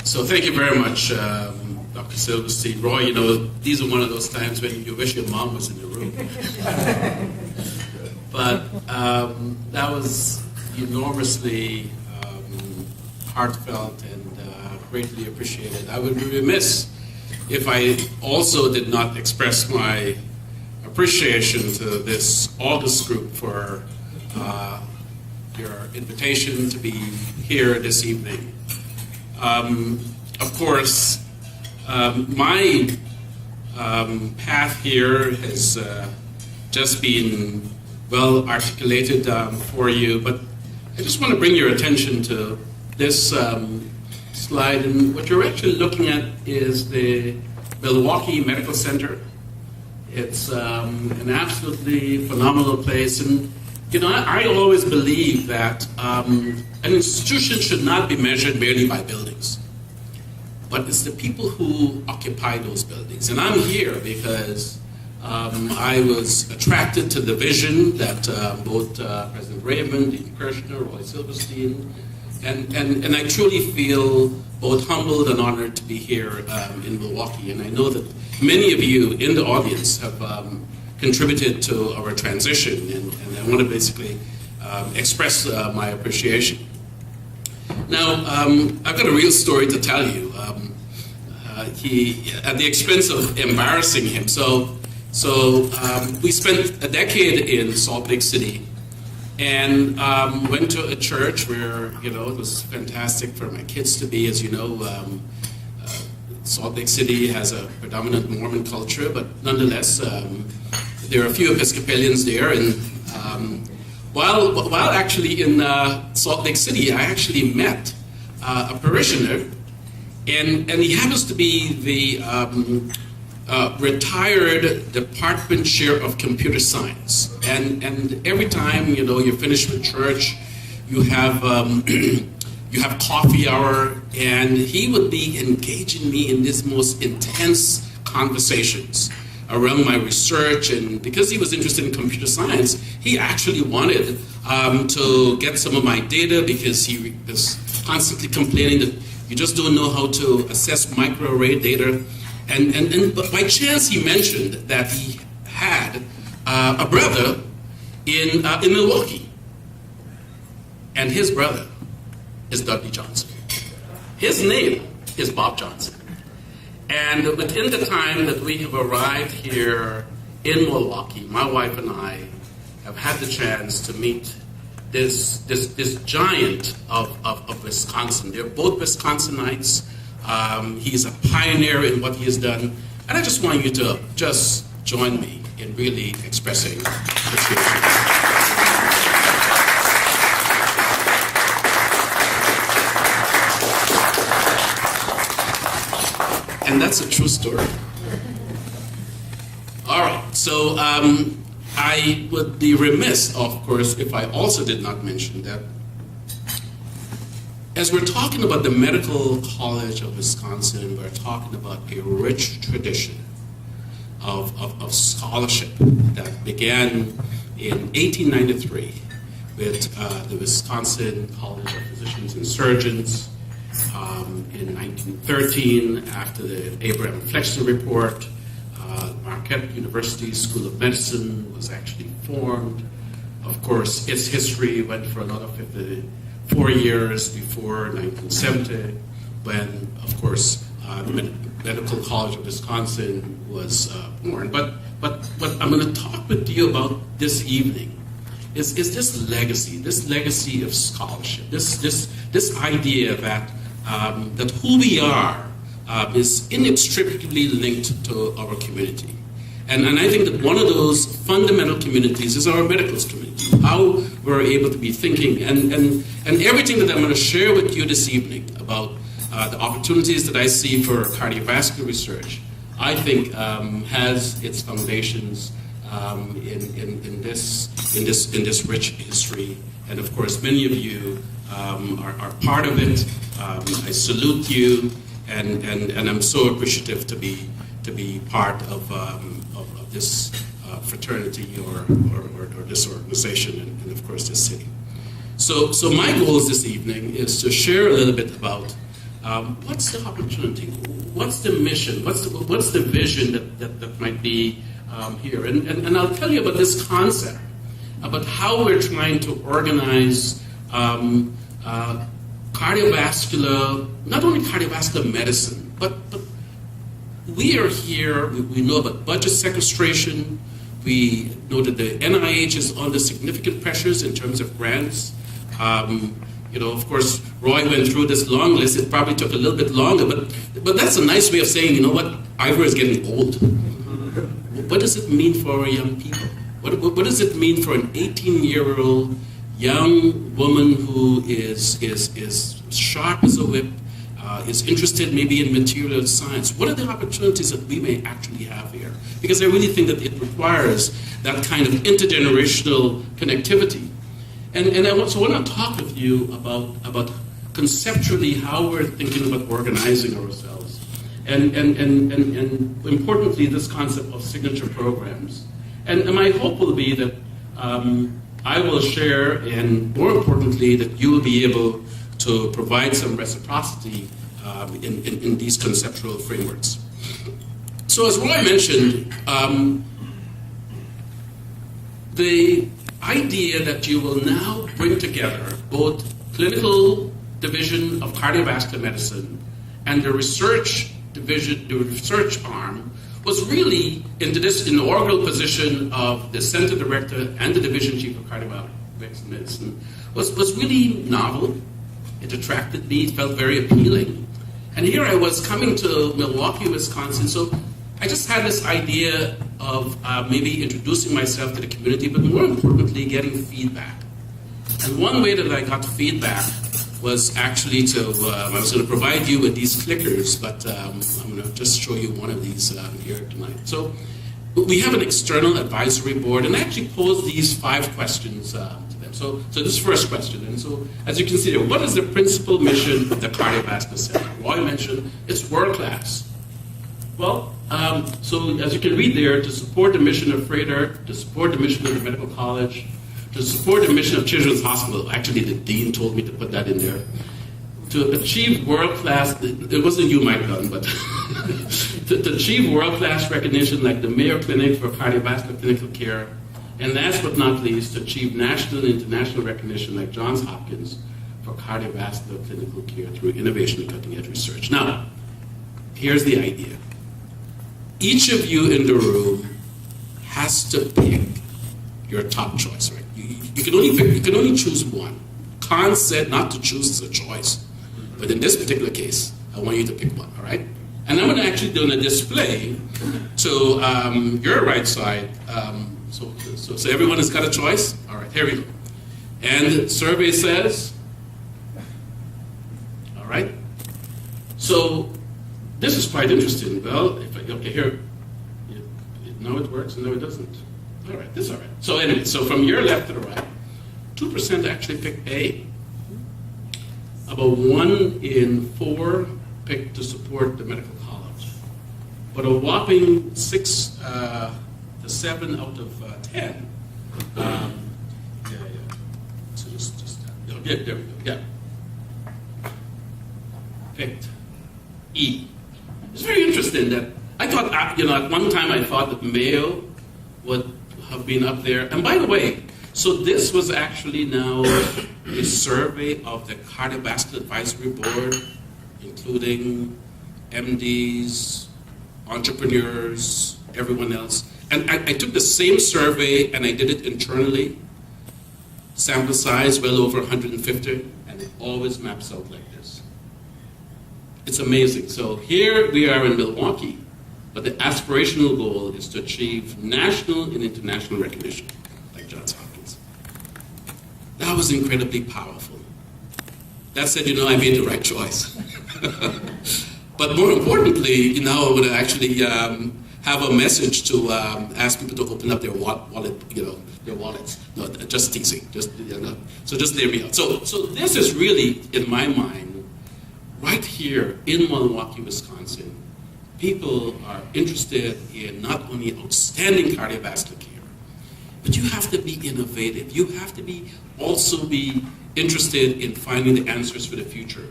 So thank you very much, Dr. Silverstein. Roy, you know, these are one of those times when you wish your mom was in the room. But that was enormously heartfelt and greatly appreciated. I would be remiss if I also did not express my appreciation to this August group for your invitation to be here this evening. Of course, my path here has just been well articulated for you, but I just want to bring your attention to this slide. And what you're actually looking at is the Milwaukee Medical Center. It's an absolutely phenomenal place. And, you know, I always believe that an institution should not be measured merely by buildings, but it's the people who occupy those buildings. And I'm here because I was attracted to the vision that both President Raymond, Dean Kirshner, Roy Silverstein, and I truly feel both humbled and honored to be here in Milwaukee. And I know that many of you in the audience have contributed to our transition, and I want to basically express my appreciation. Now, I've got a real story to tell you. He, at the expense of embarrassing him, so we spent a decade in Salt Lake City, and went to a church where, you know, it was fantastic for my kids to be. As you know, Salt Lake City has a predominant Mormon culture, but nonetheless, there are a few Episcopalians there. And while actually in Salt Lake City, I actually met a parishioner, and he happens to be the retired department chair of computer science. And every time, you know, you're finished with church, you have you have coffee hour, and he would be engaging me in these most intense conversations around my research. And because he was interested in computer science, he actually wanted to get some of my data, because he was constantly complaining that you just don't know how to assess microarray data. But by chance he mentioned that he had a brother in Milwaukee, and his brother is Dudley Johnson. His name is Bob Johnson. And within the time that we have arrived here in Milwaukee, my wife and I have had the chance to meet this giant of Wisconsin. They're both Wisconsinites. He's a pioneer in what he has done. And I just want you to just join me in really expressing appreciation. And that's a true story. All right, so I would be remiss, of course, if I also did not mention that as we're talking about the Medical College of Wisconsin, we're talking about a rich tradition of scholarship that began in 1893 with the Wisconsin College of Physicians and Surgeons. In 1913, after the Abraham Flexner Report, Marquette University School of Medicine was actually formed. Of course, its history went for another 54 years before 1970, when, of course, the Medical College of Wisconsin was born. But what I'm going to talk with you about this evening is this legacy of scholarship, this idea that that who we are is inextricably linked to our community. And I think that one of those fundamental communities is our medical community, how we're able to be thinking. And everything that I'm going to share with you this evening about the opportunities that I see for cardiovascular research, I think has its foundations in this rich history. And of course, many of you are part of it. I salute you, and I'm so appreciative to be part of this fraternity or this organization, and of course this city. So my goals this evening is to share a little bit about what's the opportunity? What's the mission? What's the vision that might be here? And I'll tell you about this concept, about how we're trying to organize cardiovascular, not only cardiovascular medicine, but we are here, we know about budget sequestration, we know that the NIH is under significant pressures in terms of grants. Of course, Roy went through this long list. It probably took a little bit longer, but that's a nice way of saying, you know what, Ivor is getting old. What does it mean for our young people? What does it mean for an 18-year-old young woman who is sharp as a whip, is interested maybe in material science? What are the opportunities that we may actually have here? Because I really think that it requires that kind of intergenerational connectivity. And I want to talk with you about conceptually how we're thinking about organizing ourselves. And importantly, this concept of signature programs. And my hope will be that I will share, and more importantly, that you will be able to provide some reciprocity in these conceptual frameworks. So as Roy mentioned, the idea that you will now bring together both clinical division of cardiovascular medicine and the research division, the research arm, was really into this inaugural position of the center director and the division chief of cardiovascular medicine was really novel. It attracted me, it felt very appealing. And here I was coming to Milwaukee, Wisconsin, so I just had this idea of maybe introducing myself to the community, but more importantly, getting feedback. And one way that I got feedback was actually I was going to provide you with these clickers, but I'm going to just show you one of these here tonight. So we have an external advisory board, and I actually posed these 5 questions to them. So this first question, and so as you can see there, what is the principal mission of the Cardiovascular Center? Roy mentioned it's world-class. Well, so as you can read there, to support the mission of Freighter, to support the mission of the Medical College, to support the mission of Children's Hospital, actually the dean told me to put that in there, to achieve world-class, it wasn't you, Mike Dunn, but to achieve world-class recognition like the Mayo Clinic for Cardiovascular Clinical Care, and last but not least, to achieve national and international recognition like Johns Hopkins for cardiovascular clinical care through innovation and cutting-edge research. Now, here's the idea. Each of you in the room has to pick your top choice, right? You can only choose one. Khan said not to choose as a choice, but in this particular case, I want you to pick one, all right? And I'm going to actually do a display to your right side. So everyone has got a choice? All right, here we go. And the survey says, all right? So this is quite interesting. Well, okay, here, now it works and now it doesn't. All right, this is all right. So anyway, so from your left to the right, 2% actually picked A. About 1 in 4 picked to support the medical college. But a whopping 6 to 7 out of 10. So just there we go. Yeah. Picked E. It's very interesting that I thought, at one time I thought that Mayo would have been up there. And by the way, so this was actually now a survey of the Cardiovascular Advisory Board, including MDs, entrepreneurs, everyone else. And I took the same survey and I did it internally, sample size well over 150, and it always maps out like this. It's amazing. So here we are in Milwaukee, but the aspirational goal is to achieve national and international recognition, like Johns Hopkins. That was incredibly powerful. That said, I made the right choice. But more importantly, I would actually have a message to ask people to open up their wallet, their wallets. No, just teasing. So just there we go. So this is really, in my mind, right here in Milwaukee, Wisconsin, people are interested in not only outstanding cardiovascular care, but you have to be innovative. You have to also be interested in finding the answers for the future.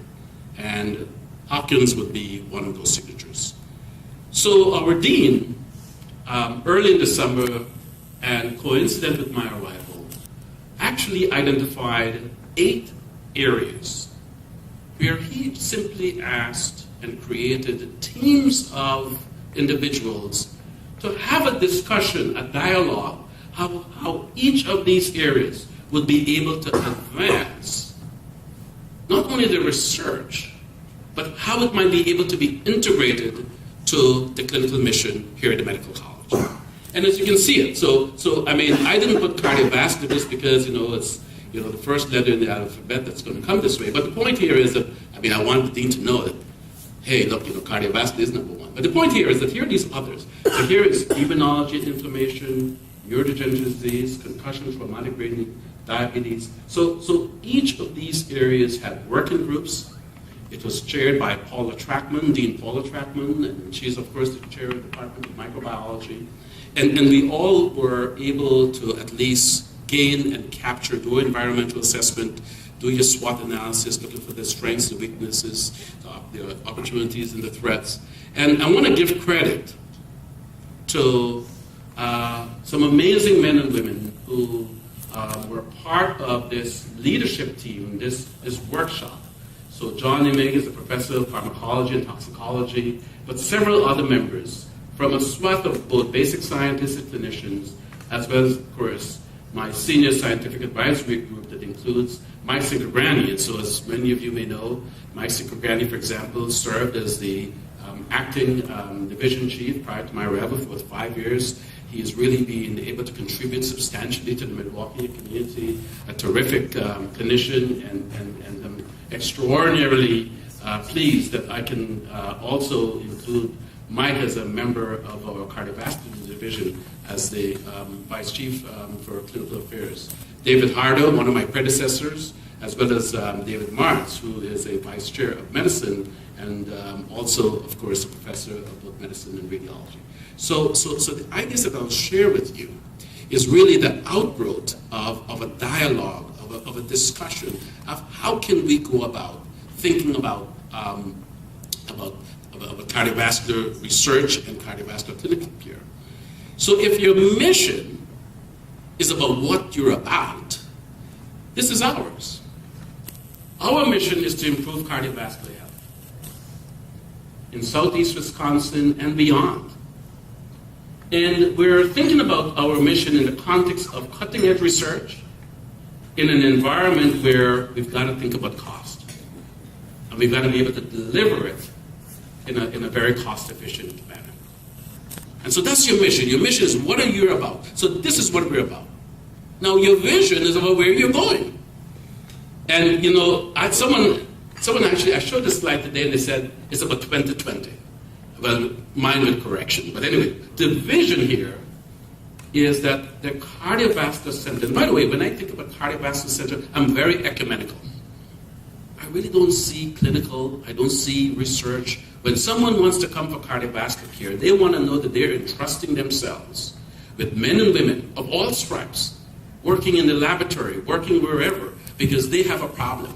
And Hopkins would be one of those signatures. So our dean, early in December, and coincident with my arrival, actually identified 8 areas where he simply asked and created teams of individuals to have a discussion, a dialogue, how each of these areas would be able to advance not only the research, but how it might be able to be integrated to the clinical mission here at the medical college. And as you can see it, so I mean, I didn't put cardiovascular just because, it's, the first letter in the alphabet that's going to come this way. But the point here is that, I want the dean to know that, hey, look, cardiovascular is number one. But the point here is that here are these others. So here is immunology and inflammation, neurodegenerative disease, concussion, traumatic brain, diabetes. So each of these areas had working groups. It was chaired by Paula Trackman, Dean Paula Trackman, and she's, of course, the chair of the Department of Microbiology. And we all were able to at least gain and capture, do environmental assessment, do your SWOT analysis, looking for the strengths, the weaknesses, the opportunities, and the threats. And I want to give credit to some amazing men and women who were part of this leadership team, this workshop. So John Imig is a professor of pharmacology and toxicology, but several other members from a swath of both basic scientists and clinicians, as well as, of course, my senior scientific advisory group that includes Mike Ciccograni. And so as many of you may know, Mike Ciccograni, for example, served as the acting division chief prior to my arrival for 5 years. He has really been able to contribute substantially to the Milwaukee community, a terrific clinician, and I'm extraordinarily pleased that I can also include Mike as a member of our cardiovascular division as the vice chief for clinical affairs. David Hardo, one of my predecessors, as well as David Martz, who is a vice chair of medicine and also, of course, a professor of both medicine and radiology. So the ideas that I'll share with you is really the outgrowth of a dialogue, of a discussion of how can we go about thinking about cardiovascular research and cardiovascular clinical care. So if your mission is about what you're about, this is ours. Our mission is to improve cardiovascular health in Southeast Wisconsin and beyond. And we're thinking about our mission in the context of cutting-edge research in an environment where we've got to think about cost. And we've got to be able to deliver it in a very cost-efficient manner. And so that's your mission. Your mission is what are you about? So this is what we're about. Now your vision is about where you're going. And someone actually, I showed this slide today and they said it's about 2020. Well, mine with correction. But anyway, the vision here is that the Cardiovascular Center, and by the way, when I think about Cardiovascular Center, I'm very ecumenical. I really don't see clinical, I don't see research. When someone wants to come for cardiovascular care, they want to know that they're entrusting themselves with men and women of all stripes, working in the laboratory, working wherever, because they have a problem.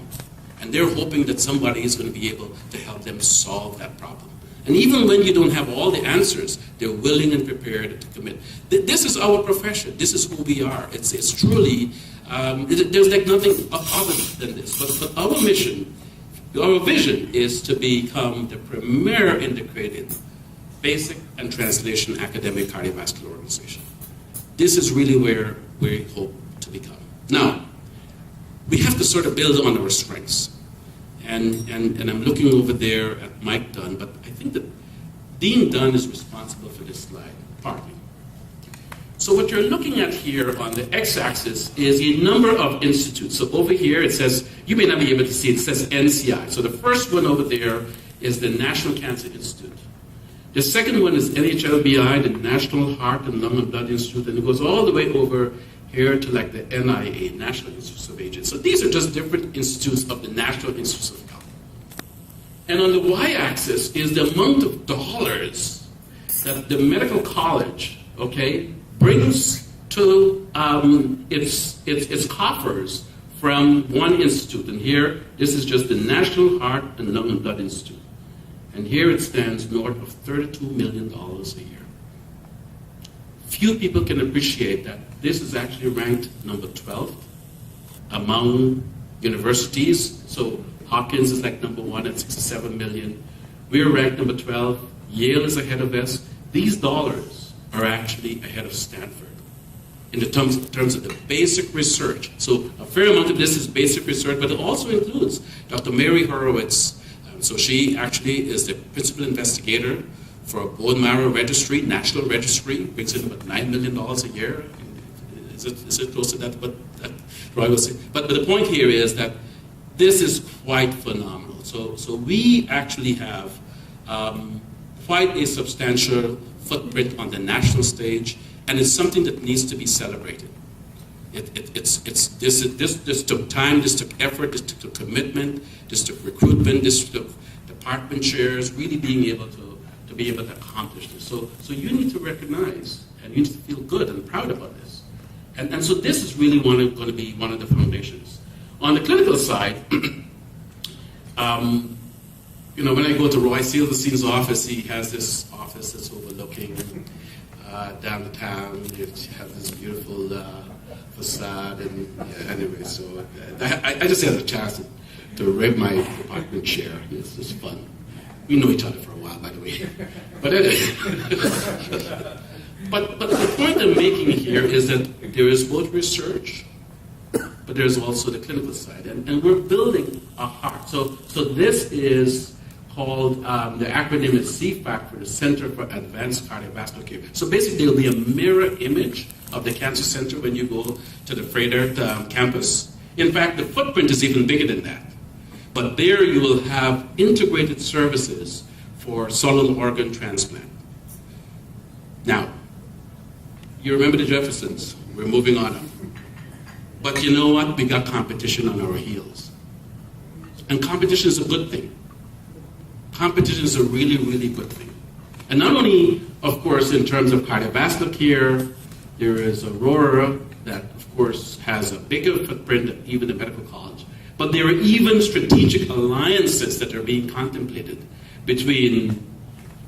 And they're hoping that somebody is going to be able to help them solve that problem. And even when you don't have all the answers, they're willing and prepared to commit. This is our profession. This is who we are. It's truly, there's like nothing other than this. But our mission, our vision is to become the premier integrated basic and translation academic cardiovascular organization. This is really where we hope to become. Now, we have to sort of build on our strengths. And I'm looking over there at Mike Dunn, but I think that Dean Dunn is responsible for this slide, partly. So what you're looking at here on the x-axis is a number of institutes. So over here it says, you may not be able to see, it says NCI. So the first one over there is the National Cancer Institute. The second one is NHLBI, the National Heart and Lung and Blood Institute, and it goes all the way over here to like the NIA, National Institutes of Aging. So these are just different institutes of the National Institutes of Health. And on the y-axis is the amount of dollars that the medical college, brings to its coffers from one institute. And here, this is just the National Heart and Lung and Blood Institute. And here it stands north of $32 million a year. Few people can appreciate that this is actually ranked number 12 among universities. So Hopkins is like number 1 at 67 million. We're ranked number 12. Yale is ahead of us. These dollars are actually ahead of Stanford in the terms of the basic research. So a fair amount of this is basic research, but it also includes Dr. Mary Horowitz. So she actually is the principal investigator for a bone marrow registry, national registry, brings in about $9 million a year. Is it close to that? But Roy will say. But the point here is that this is quite phenomenal. So we actually have quite a substantial footprint on the national stage, and it's something that needs to be celebrated. This took time, this took effort, this took commitment, this took recruitment, this took department chairs really being able to be able to accomplish this. So you need to recognize and you need to feel good and proud about this. And so this is really going to be one of the foundations. On the clinical side, when I go to Roy Silverstein's office, he has this office that's overlooking downtown. You have this beautiful facade, and anyway, so I just had a chance to rent my department chair. It's just fun. We know each other for a while, by the way. But anyway, but the point I'm making here is that there is both research, but there's also the clinical side, and we're building a heart. So this is called, the acronym is CFAC, for the Center for Advanced Cardiovascular Care. So basically, there will be a mirror image of the cancer center when you go to the Frederick campus. In fact, the footprint is even bigger than that. But there you will have integrated services for solid organ transplant. Now, you remember the Jeffersons. We're moving on. But you know what? We got competition on our heels. And competition is a good thing. Competition is a really, really good thing. And not only, of course, in terms of cardiovascular care, there is Aurora that, of course, has a bigger footprint than even the medical college. But there are even strategic alliances that are being contemplated between,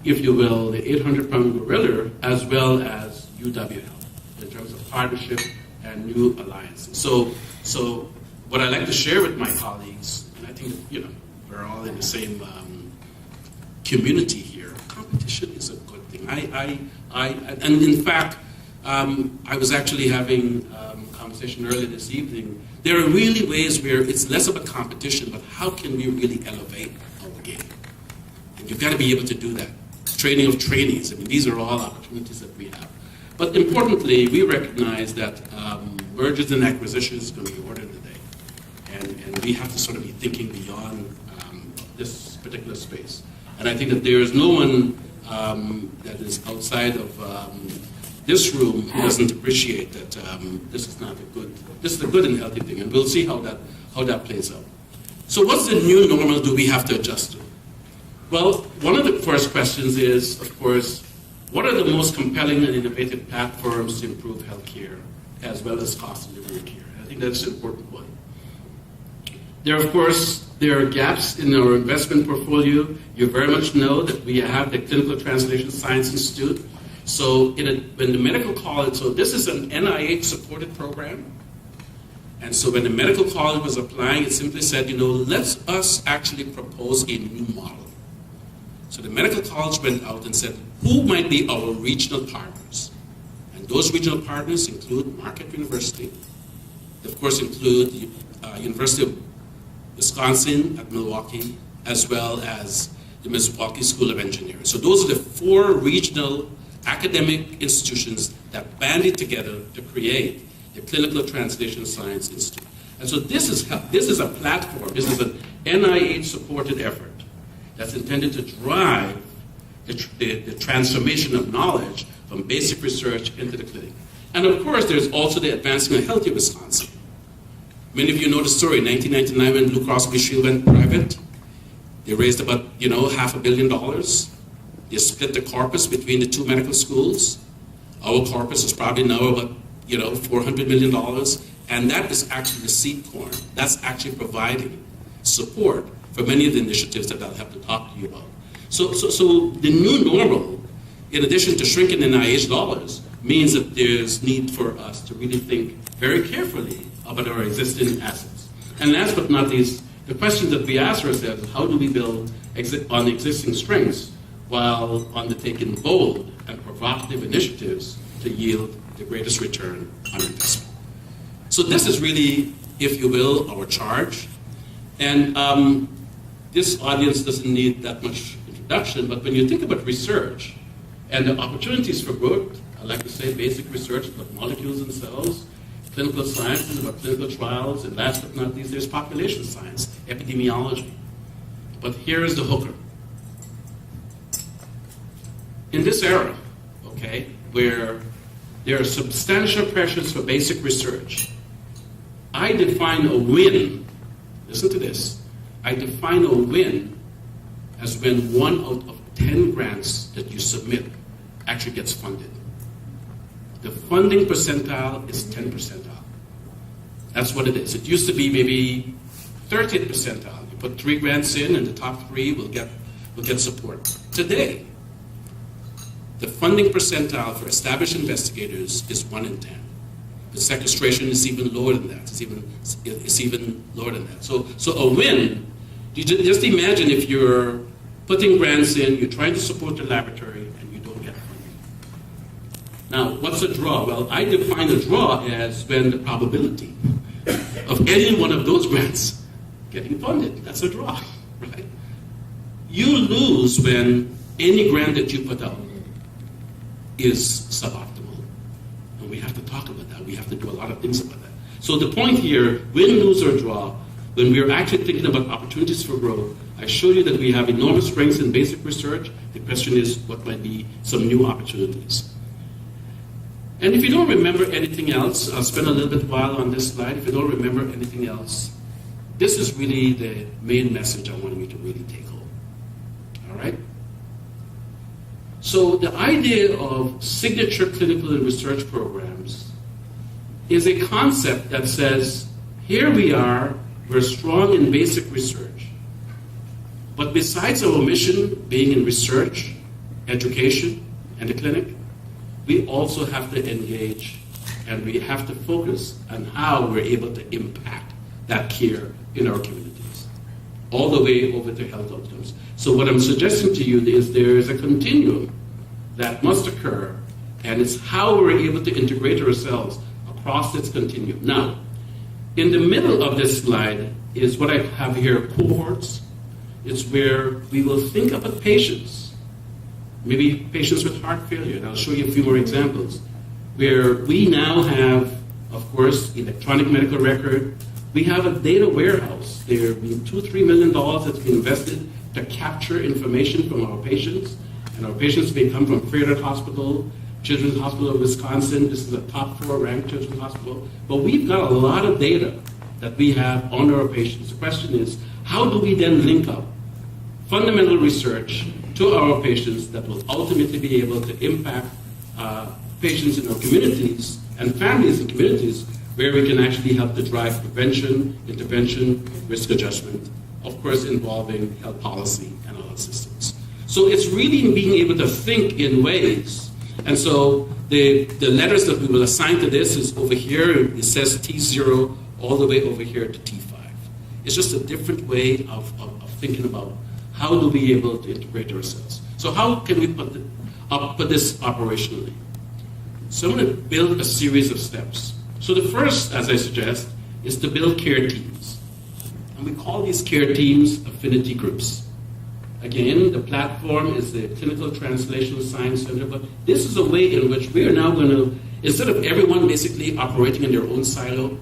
if you will, the 800-pound gorilla as well as UW Health in terms of partnership and new alliances. So what I like to share with my colleagues, and I think we're all in the same community here. Competition is a good thing. And in fact, I was actually having a conversation earlier this evening. There are really ways where it's less about competition, but how can we really elevate our game? And you've got to be able to do that. Training of trainees. I mean, these are all opportunities that we have. But importantly, we recognize that mergers and acquisitions is going to be ordered today. And we have to sort of be thinking beyond this particular space. And I think that there is no one that is outside of this room who doesn't appreciate that this is a good and healthy thing. And we'll see how that plays out. So what's the new normal do we have to adjust to? Well, one of the first questions is, of course, what are the most compelling and innovative platforms to improve healthcare as well as cost delivery care? I think that's an important one. There are gaps in our investment portfolio. You very much know that we have the Clinical Translation Science Institute. So in the medical college, so this is an NIH-supported program. And so when the medical college was applying, it simply said, let us actually propose a new model. So the medical college went out and said, who might be our regional partners? And those regional partners include Marquette University. They, of course, include the University of Wisconsin at Milwaukee, as well as the Milwaukee School of Engineering. So those are the 4 regional academic institutions that banded together to create the Clinical Translation Science Institute. And so this is a platform, this is an NIH-supported effort that's intended to drive the transformation of knowledge from basic research into the clinic. And of course, there's also the Advancing a Healthy Wisconsin. Many of you know the story. In 1999, when Blue Cross Blue Shield went private, they raised about, $500 million. They split the corpus between the 2 medical schools. Our corpus is probably now about, $400 million. And that is actually the seed corn. That's actually providing support for many of the initiatives that I'll have to talk to you about. So the new normal, in addition to shrinking NIH dollars, means that there's need for us to really think very carefully about our existing assets. And last but not least, the question that we ask ourselves is how do we build on existing strengths while undertaking bold and provocative initiatives to yield the greatest return on investment. So this is really, if you will, our charge. And this audience doesn't need that much introduction, but when you think about research and the opportunities for growth, I like to say basic research about molecules and cells, clinical sciences about clinical trials, and last but not least, there's population science, epidemiology. But here is the hooker. In this era, okay, where there are substantial pressures for basic research, I define a win, listen to this, I define a win as when 1 out of 10 grants that you submit actually gets funded. The funding percentile is 10 percentile. That's what it is. It used to be maybe 30th percentile. You put 3 grants in and the top 3 will get support. Today, the funding percentile for established investigators is 1 in 10. The sequestration is even lower than that. It's even lower than that. So a win, you just imagine if you're putting grants in, you're trying to support the laboratory, and you don't get funding. Now, what's a draw? Well, I define a draw as when the probability of any one of those grants getting funded, that's a draw, right? You lose when any grant that you put out is suboptimal. And we have to talk about that. We have to do a lot of things about that. So the point here, win, lose, or draw, when we're actually thinking about opportunities for growth, I showed you that we have enormous strengths in basic research. The question is, what might be some new opportunities? And if you don't remember anything else, I'll spend a little bit while on this slide. If you don't remember anything else, this is really the main message I wanted you to really take home. All right? So the idea of signature clinical and research programs is a concept that says, here we are, we're strong in basic research. But besides our mission being in research, education, and the clinic, we also have to engage and we have to focus on how we're able to impact that care in our communities, all the way over to health outcomes. So what I'm suggesting to you is there is a continuum that must occur, and it's how we're able to integrate ourselves across this continuum. Now, in the middle of this slide is what I have here, cohorts. It's where we will think about patients, maybe patients with heart failure, and I'll show you a few more examples, where we now have, of course, electronic medical record. We have a data warehouse. There have been $2-3 million that's been invested to capture information from our patients, and our patients may come from Fairfield Hospital, Children's Hospital of Wisconsin. This is a top 4 ranked children's hospital. But we've got a lot of data that we have on our patients. The question is, how do we then link up fundamental research to our patients that will ultimately be able to impact patients in our communities and families in communities where we can actually help to drive prevention, intervention, risk adjustment, of course involving health policy and health systems. So it's really being able to think in ways. And so the letters that we will assign to this is over here, it says T0 all the way over here to T5. It's just a different way of thinking about how do we be able to integrate ourselves. So how can we put this operationally? So I'm going to build a series of steps. So the first, as I suggest, is to build care teams. And we call these care teams affinity groups. Again, the platform is the Clinical Translational Science Center, but this is a way in which we are now going to, instead of everyone basically operating in their own silo,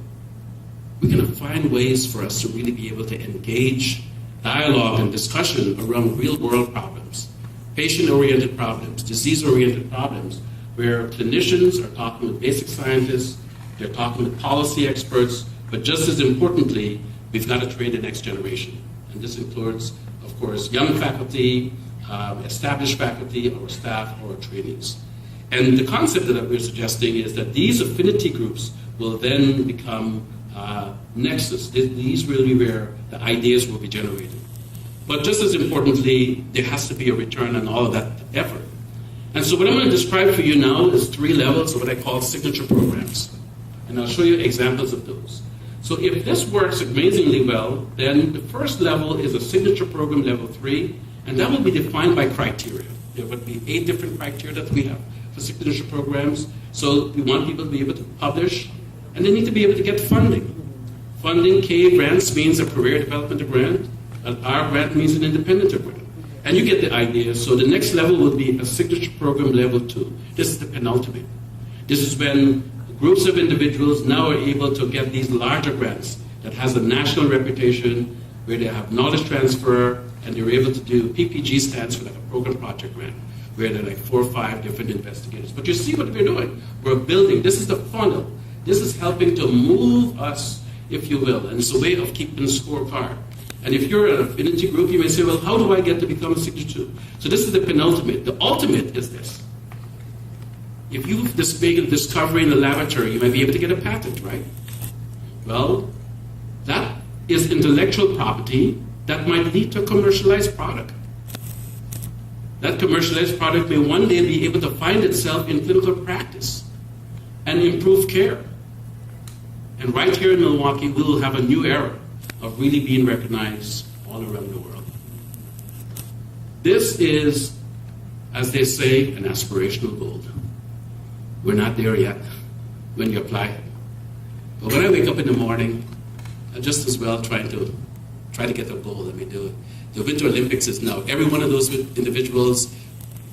we're going to find ways for us to really be able to engage dialogue and discussion around real-world problems, patient-oriented problems, disease-oriented problems, where clinicians are talking with basic scientists, they're talking with policy experts, but just as importantly, we've got to train the next generation. And this includes, of course, young faculty, established faculty, our staff, our trainees. And the concept that we're suggesting is that these affinity groups will then become nexus. These really where the ideas will be generated. But just as importantly, there has to be a return on all of that effort. And so what I'm going to describe for you now is 3 levels of what I call signature programs. And I'll show you examples of those. So if this works amazingly well, then the first level is a signature program, level 3, and that will be defined by criteria. There would be 8 different criteria that we have for signature programs. So we want people to be able to publish, and they need to be able to get funding. Funding, K grants means a career development grant, and R grant means an independent grant. And you get the idea. So the next level will be a signature program level 2. This is the penultimate. This is when groups of individuals now are able to get these larger grants that has a national reputation, where they have knowledge transfer, and they're able to do, PPG stands for like a program project grant, where there are like 4 or 5 different investigators. But you see what we're doing. We're building. This is the funnel. This is helping to move us, if you will, and it's a way of keeping the scorecard. And if you're an affinity group, you may say, well, how do I get to become a signature 2? So this is the penultimate. The ultimate is this. If you've made a discovery in the laboratory, you might be able to get a patent, right? Well, that is intellectual property that might lead to a commercialized product. That commercialized product may one day be able to find itself in clinical practice and improve care. And right here in Milwaukee, we will have a new era of really being recognized all around the world. This is, as they say, an aspirational goal. We're not there yet when you apply it. But when I wake up in the morning, I'm just as well try to get a goal. I mean, the Winter Olympics is now. Every one of those individuals,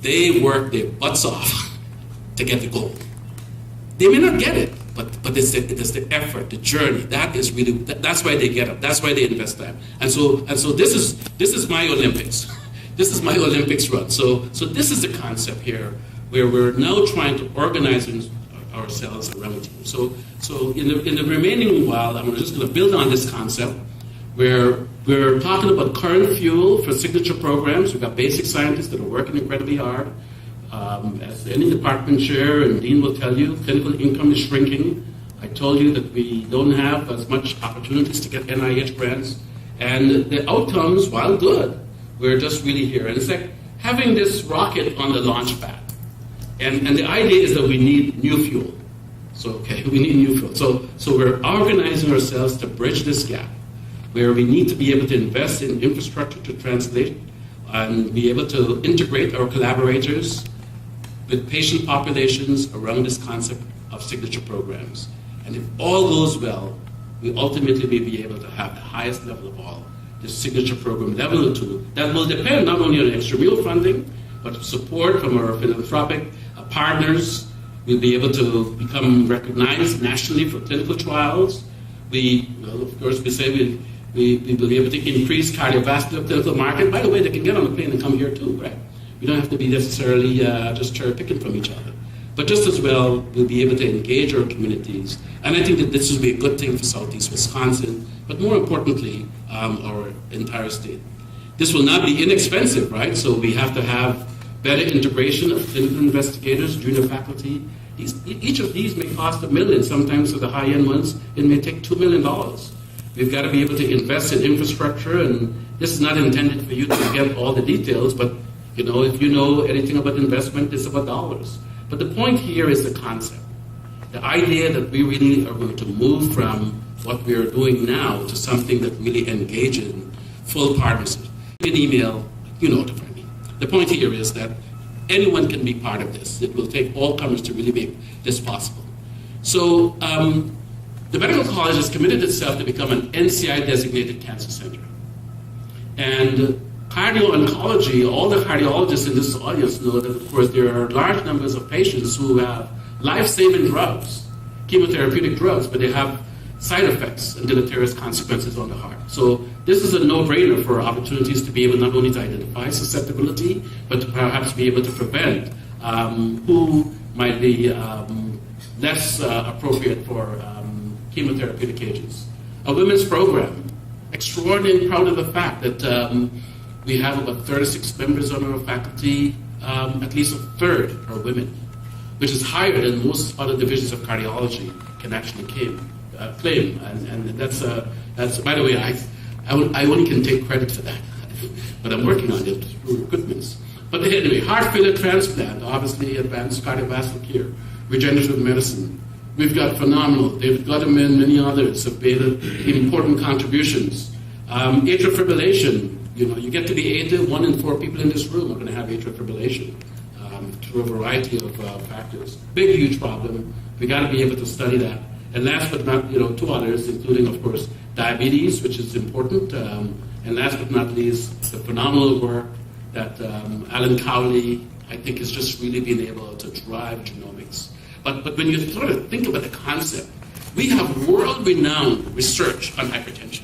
they work their butts off to get the goal. They may not get it, but it's the effort, the journey. That is really, that's why they get up. That's why they invest time. And so this is my Olympics. This is my Olympics run. So this is the concept here, where we're now trying to organize ourselves around a team. So in the remaining while, I'm just going to build on this concept, where we're talking about current fuel for signature programs. We've got basic scientists that are working incredibly hard. As any department chair and dean will tell you, clinical income is shrinking. I told you that we don't have as much opportunities to get NIH grants. And the outcomes, while good, we're just really here. And it's like having this rocket on the launch pad. And the idea is that we need new fuel. So, we need new fuel. So we're organizing ourselves to bridge this gap, where we need to be able to invest in infrastructure to translate and be able to integrate our collaborators with patient populations around this concept of signature programs. And if all goes well, we ultimately may be able to have the highest level of all, the signature program level 2, that will depend not only on extramural funding, but support from our philanthropic partners. We'll be able to become recognized nationally for clinical trials. Of course, we say we will be able to increase cardiovascular clinical market. By the way, they can get on the plane and come here too, right? We don't have to be necessarily just cherry picking from each other. But just as well, we'll be able to engage our communities. And I think that this will be a good thing for Southeast Wisconsin, but more importantly, our entire state. This will not be inexpensive, right? So we have to have better integration of clinical investigators, junior faculty. Each of these may cost $1 million. Sometimes for the high-end ones, it may take $2 million. We've got to be able to invest in infrastructure, and this is not intended for you to get all the details, but if you know anything about investment, it's about dollars. But the point here is the concept. The idea that we really are going to move from what we are doing now to something that really engages in full partnership. An email, you know what to find me. The point here is that anyone can be part of this. It will take all comers to really make this possible. So the medical college has committed itself to become an NCI-designated cancer center. And cardio-oncology, all the cardiologists in this audience know that, of course, there are large numbers of patients who have life-saving drugs, chemotherapeutic drugs, but they have side effects and deleterious consequences on the heart. So this is a no-brainer for opportunities to be able not only to identify susceptibility, but to perhaps be able to prevent who might be less appropriate for chemotherapeutic agents. A women's program, extraordinarily proud of the fact that we have about 36 members on our faculty, at least a third are women, which is higher than most other divisions of cardiology can actually claim. And that's by the way, I only can take credit for that. but I'm working on it through recruitments. But anyway, heart failure transplant, obviously advanced cardiovascular care, regenerative medicine. We've got phenomenal. They've got them in many others have made important contributions. Atrial fibrillation, you get to be 80, 1 in 4 people in this room are going to have atrial fibrillation through a variety of factors. Big, huge problem. We got to be able to study that. And last but not, 2 others, including, of course, diabetes, which is important. And last but not least, the phenomenal work that Alan Cowley, I think, has just really been able to drive genomics. But when you sort of think about the concept, we have world-renowned research on hypertension.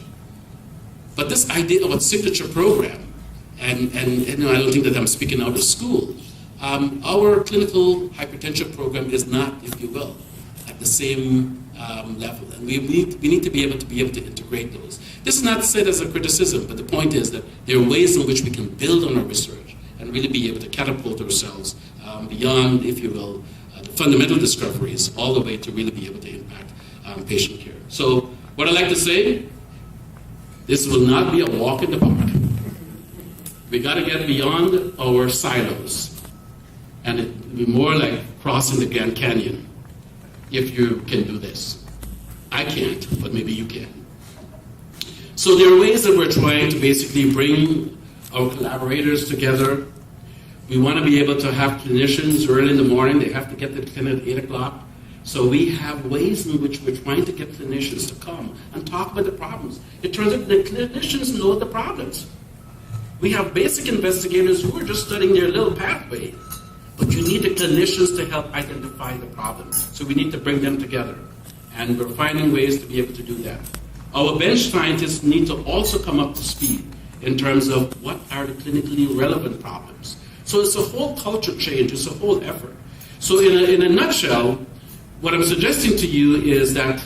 But this idea of a signature program, and I don't think that I'm speaking out of school, our clinical hypertension program is not, if you will, at the same level. And we need to be able to integrate those. This is not said as a criticism, but the point is that there are ways in which we can build on our research and really be able to catapult ourselves beyond, if you will, the fundamental discoveries, all the way to really be able to impact patient care. So what I like to say, this will not be a walk in the park. We got to get beyond our silos, and it will be more like crossing the Grand Canyon if you can do this. I can't, but maybe you can. So there are ways that we're trying to basically bring our collaborators together. We want to be able to have clinicians early in the morning. They have to get to the clinic at 8 o'clock. So we have ways in which we're trying to get clinicians to come and talk about the problems. It turns out the clinicians know the problems. We have basic investigators who are just studying their little pathway, but you need the clinicians to help identify the problems. So we need to bring them together, and we're finding ways to be able to do that. Our bench scientists need to also come up to speed in terms of what are the clinically relevant problems. So it's a whole culture change, it's a whole effort. So in a nutshell, what I'm suggesting to you is that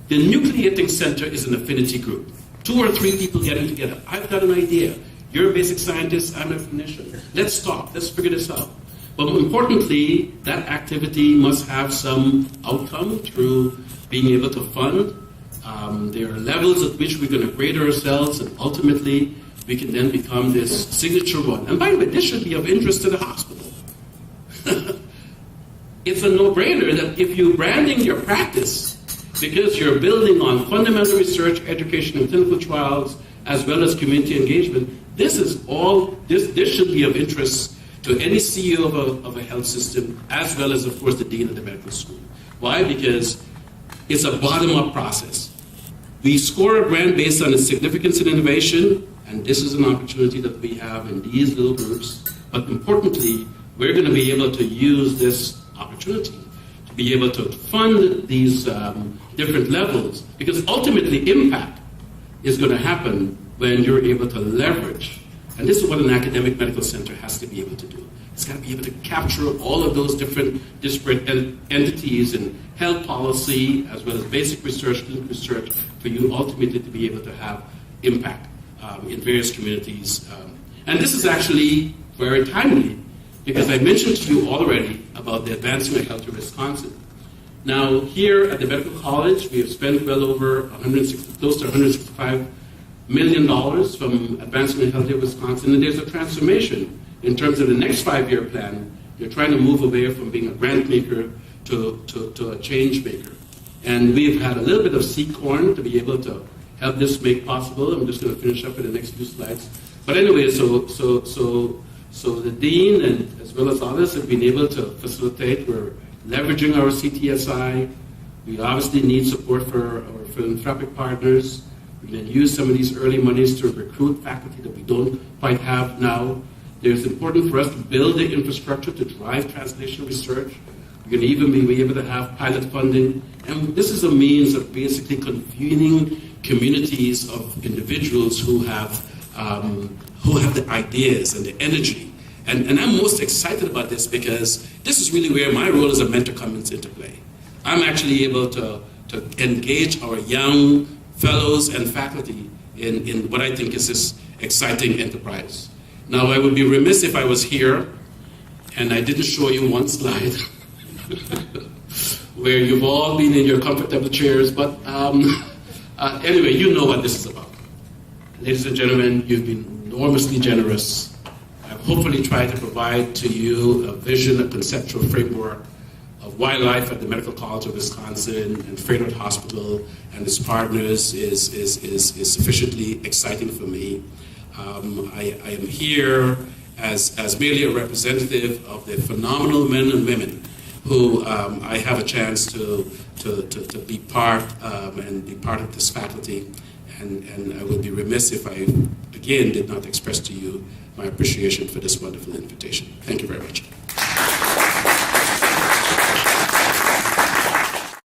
the nucleating center is an affinity group. 2 or 3 people getting together. I've got an idea. You're a basic scientist, I'm a clinician. Let's talk, let's figure this out. But importantly, that activity must have some outcome through being able to fund. There are levels at which we're going to grade ourselves, and ultimately we can then become this signature one. And by the way, this should be of interest to the hospital. It's a no-brainer that if you're branding your practice, because you're building on fundamental research, education, and clinical trials, as well as community engagement, this should be of interest to any CEO of a health system, as well as, of course, the dean of the medical school. Why? Because it's a bottom-up process. We score a grant based on its significance and innovation, and this is an opportunity that we have in these little groups. But importantly, we're going to be able to use this opportunity to be able to fund these different levels, because ultimately impact is going to happen when you're able to leverage. And this is what an academic medical center has to be able to do. It's got to be able to capture all of those different disparate entities in health policy, as well as basic research, clinical research, for you ultimately to be able to have impact in various communities. And this is actually very timely, because I mentioned to you already about the Advancing Health to Wisconsin. Now, here at the Medical College, we have spent well over close to $165 million from Advancing Health to Wisconsin, and there's a transformation in terms of the next 5-year plan. You're trying to move away from being a grant maker to a change maker. And we've had a little bit of seed corn to be able to help this make possible. I'm just going to finish up in the next few slides. But anyway, so the dean and as well as others have been able to facilitate. We're leveraging our CTSI. We obviously need support for our philanthropic partners. We can use some of these early monies to recruit faculty that we don't quite have now. It's important for us to build the infrastructure to drive translational research. We're going to even be able to have pilot funding. And this is a means of basically convening communities of individuals who have the ideas and the energy. And I'm most excited about this because this is really where my role as a mentor comes into play. I'm actually able to engage our young fellows and faculty in what I think is this exciting enterprise. Now, I would be remiss if I was here and I didn't show you one slide where you've all been in your comfortable chairs, but anyway, you know what this is about. Ladies and gentlemen, you've been enormously generous. I've hopefully tried to provide to you a vision, a conceptual framework of why life at the Medical College of Wisconsin and Freightlard Hospital and its partners is sufficiently exciting for me. I am here as merely a representative of the phenomenal men and women who I have a chance to be part and be part of this faculty, and I would be remiss if I again did not express to you my appreciation for this wonderful invitation. Thank you very much.